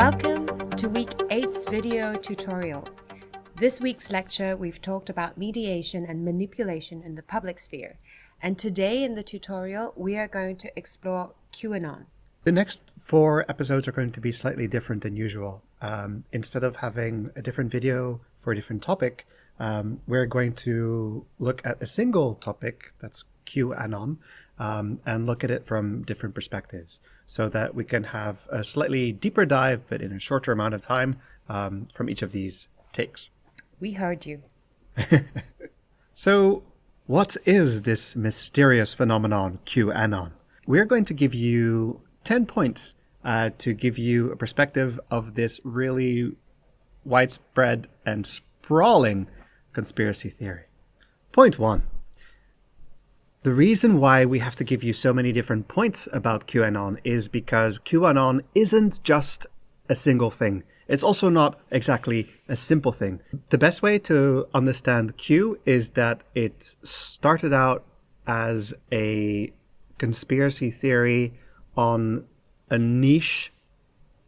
Welcome to week 8's video tutorial. This week's lecture, we've talked about mediation and manipulation in the public sphere. And today in the tutorial, we are going to explore QAnon. The next 4 episodes are going to be slightly different than usual. Instead of having a different video for a different topic, we're going to look at a single topic, that's QAnon, and look at it from different perspectives so that we can have a slightly deeper dive, but in a shorter amount of time, from each of these takes. We heard you. So, what is this mysterious phenomenon, QAnon? We're going to give you 10 points to give you a perspective of this really widespread and sprawling conspiracy theory. Point 1. The reason why we have to give you so many different points about QAnon is because QAnon isn't just a single thing. It's also not exactly a simple thing. The best way to understand Q is that it started out as a conspiracy theory on a niche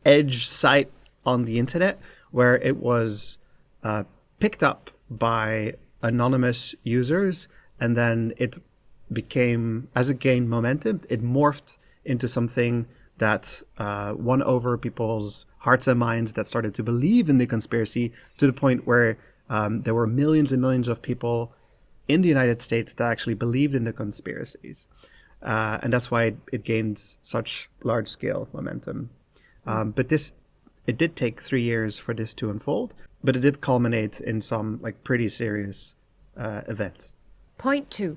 edge site on the internet where it was picked up by anonymous users, and then it became, as it gained momentum, it morphed into something that won over people's hearts and minds, that started to believe in the conspiracy to the point where there were millions and millions of people in the United States that actually believed in the conspiracies. And that's why it gained such large-scale momentum. But it did take 3 years for this to unfold, but it did culminate in some pretty serious event. Point 2.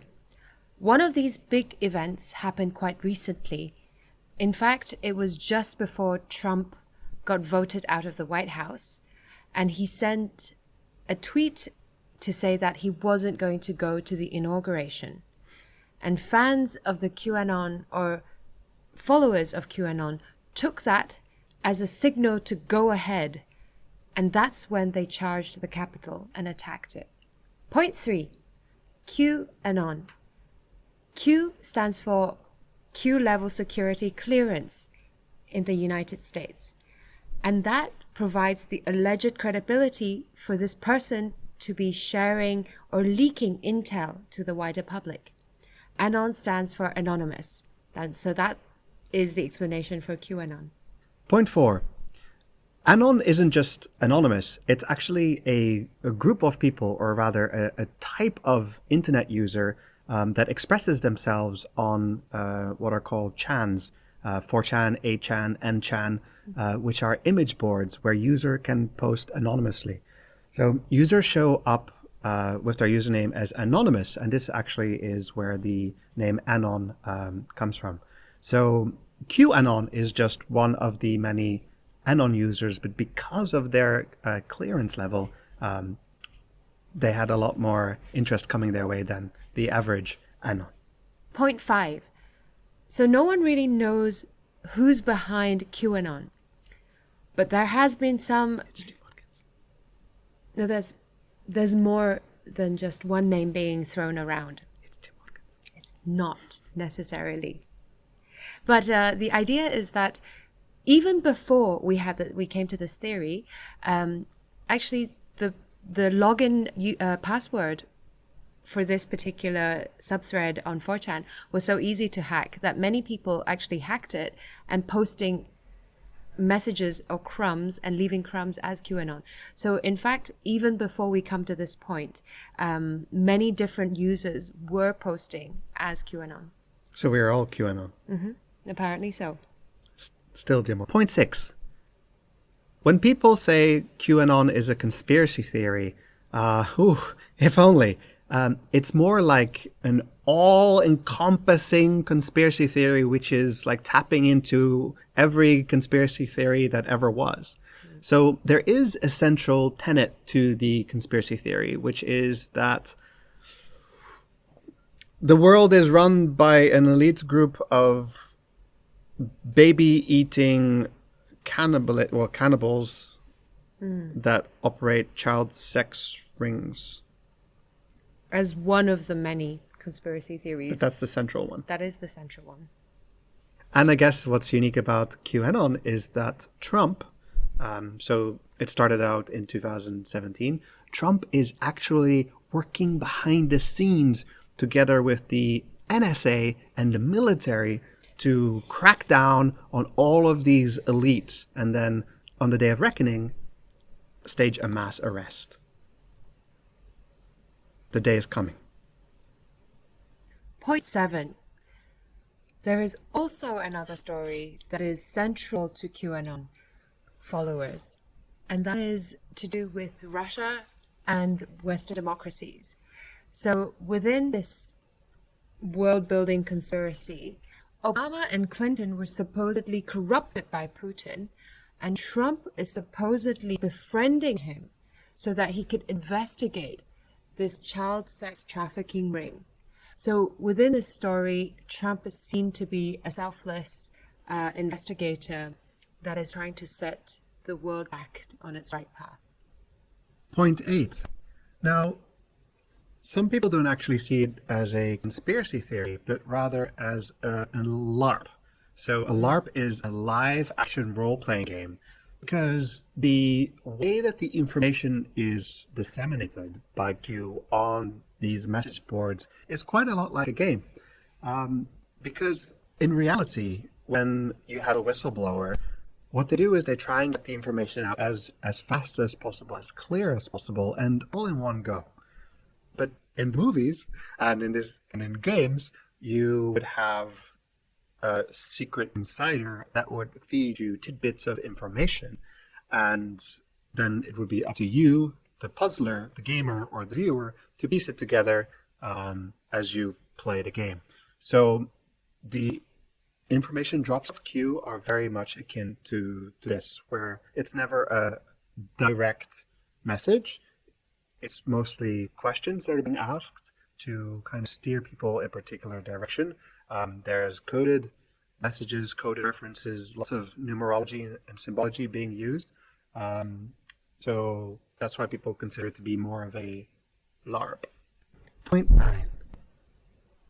One of these big events happened quite recently. In fact, it was just before Trump got voted out of the White House, and he sent a tweet to say that he wasn't going to go to the inauguration. And fans of the QAnon, or followers of QAnon, took that as a signal to go ahead, and that's when they charged the Capitol and attacked it. Point 3. QAnon. Q stands for Q-level security clearance in the United States. And that provides the alleged credibility for this person to be sharing or leaking intel to the wider public. Anon stands for anonymous. So that is the explanation for QAnon. Point 4. Anon isn't just anonymous. It's actually a group of people, or rather a type of internet user that expresses themselves on what are called chans, 4chan, 8chan, N-chan, which are image boards where user can post anonymously. So users show up with their username as anonymous, and this actually is where the name Anon comes from. So QAnon is just one of the many Anon users, but because of their clearance level, they had a lot more interest coming their way than the average Anon. Point 5. So no one really knows who's behind QAnon, but there has been some... No, there's more than just one name being thrown around. It's not necessarily. But the idea is that even before we came to this theory, actually the login password for this particular subthread on 4chan was so easy to hack that many people actually hacked it and posting messages or crumbs and leaving crumbs as QAnon. So in fact, even before we come to this point, many different users were posting as QAnon. So we are all QAnon. Mm-hmm. Apparently so. Still demo. Point 6. When people say QAnon is a conspiracy theory, if only. It's more like an all-encompassing conspiracy theory, which is like tapping into every conspiracy theory that ever was. So there is a central tenet to the conspiracy theory, which is that the world is run by an elite group of baby-eating cannibals that operate child sex rings. As one of the many conspiracy theories. But that's the central one. That is the central one. And I guess what's unique about QAnon is that Trump So it started out in 2017. Trump is actually working behind the scenes together with the NSA and the military to crack down on all of these elites and then, on the day of reckoning, stage a mass arrest. The day is coming. Point 7. There is also another story that is central to QAnon followers, and that is to do with Russia and Western democracies. So within this world-building conspiracy, Obama and Clinton were supposedly corrupted by Putin, and Trump is supposedly befriending him so that he could investigate this child sex trafficking ring. So within this story, Trump is seen to be a selfless investigator that is trying to set the world back on its right path. Point 8. Now, some people don't actually see it as a conspiracy theory, but rather as a LARP. So a LARP is a live action role-playing game because the way that the information is disseminated by Q on these message boards is quite a lot like a game. Because in reality, when you have a whistleblower, what they do is they try and get the information out as fast as possible, as clear as possible, and all in one go. But in movies and in games, you would have a secret insider that would feed you tidbits of information, and then it would be up to you, the puzzler, the gamer, or the viewer, to piece it together as you play the game. So the information drops of Q are very much akin to this, where it's never a direct message. It's mostly questions that are being asked to kind of steer people in a particular direction. There's coded messages, coded references, lots of numerology and symbology being used. So that's why people consider it to be more of a LARP. Point 9.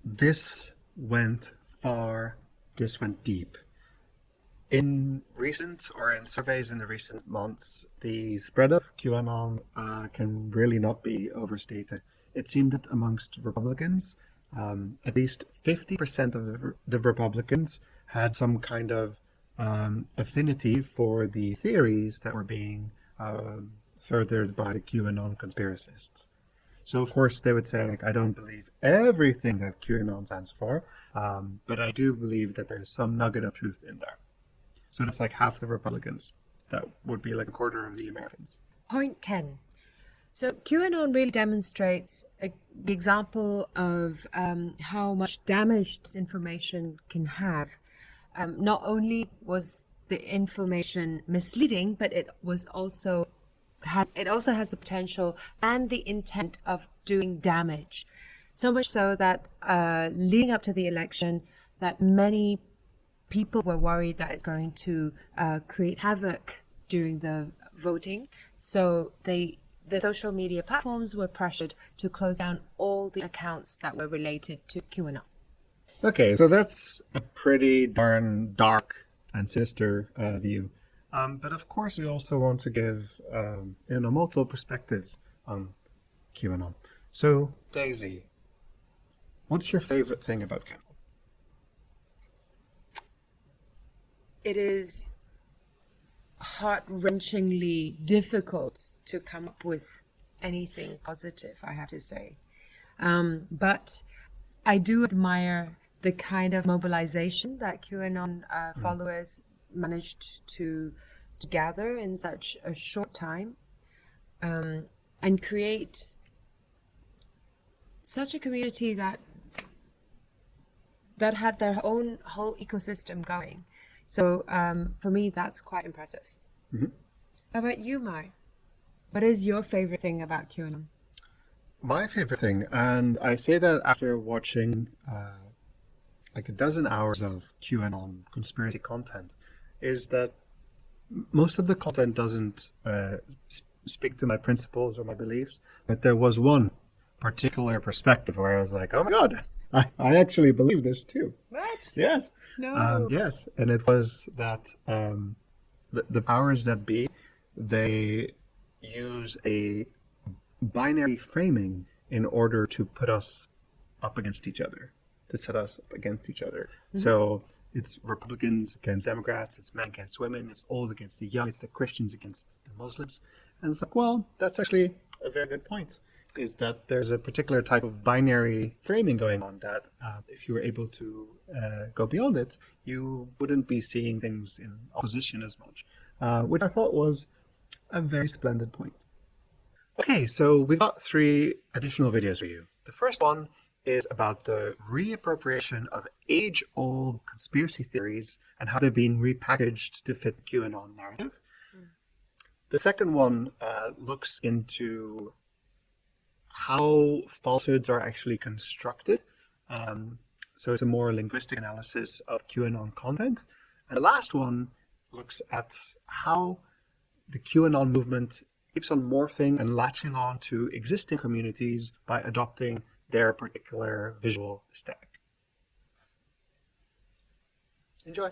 This went far. This went deep. In surveys in the recent months, the spread of QAnon can really not be overstated. It seemed that amongst Republicans, at least 50% of the Republicans had some kind of affinity for the theories that were being furthered by the QAnon conspiracists. So, of course, they would say, I don't believe everything that QAnon stands for, but I do believe that there's some nugget of truth in there. So that's like half the Republicans. That would be like a quarter of the Americans. Point 10. So QAnon really demonstrates the example of how much damage this information can have. Not only was the information misleading, but it also has the potential and the intent of doing damage. So much so that leading up to the election, that many people were worried that it's going to create havoc during the voting. So the social media platforms were pressured to close down all the accounts that were related to QAnon. Okay, so that's a pretty darn dark and sinister view. But of course, we also want to give multiple perspectives on QAnon. So, Daisy, what's your favorite thing about QAnon? It is heart-wrenchingly difficult to come up with anything positive, I have to say. But I do admire the kind of mobilization that QAnon followers managed to gather in such a short time and create such a community that had their own whole ecosystem going. So for me, that's quite impressive. Mm-hmm. How about you, Mai? What is your favorite thing about QAnon? My favorite thing, and I say that after watching like a dozen hours of QAnon conspiracy content, is that most of the content doesn't speak to my principles or my beliefs, but there was one particular perspective where I was like, oh my God, I actually believe this too. What? Yes. No. Yes. And it was that the powers that be, they use a binary framing in order to put us up against each other, to set us up against each other. So it's Republicans against Democrats, it's men against women, it's old against the young, it's the Christians against the Muslims. And it's like, well, that's actually a very good point, is that there's a particular type of binary framing going on that if you were able to go beyond it, you wouldn't be seeing things in opposition as much, which I thought was a very splendid point. Okay, so we've got 3 additional videos for you. The first one is about the reappropriation of age-old conspiracy theories and how they've been repackaged to fit the QAnon narrative. The second one looks into how falsehoods are actually constructed. So it's a more linguistic analysis of QAnon content. And the last one looks at how the QAnon movement keeps on morphing and latching on to existing communities by adopting their particular visual aesthetic. Enjoy.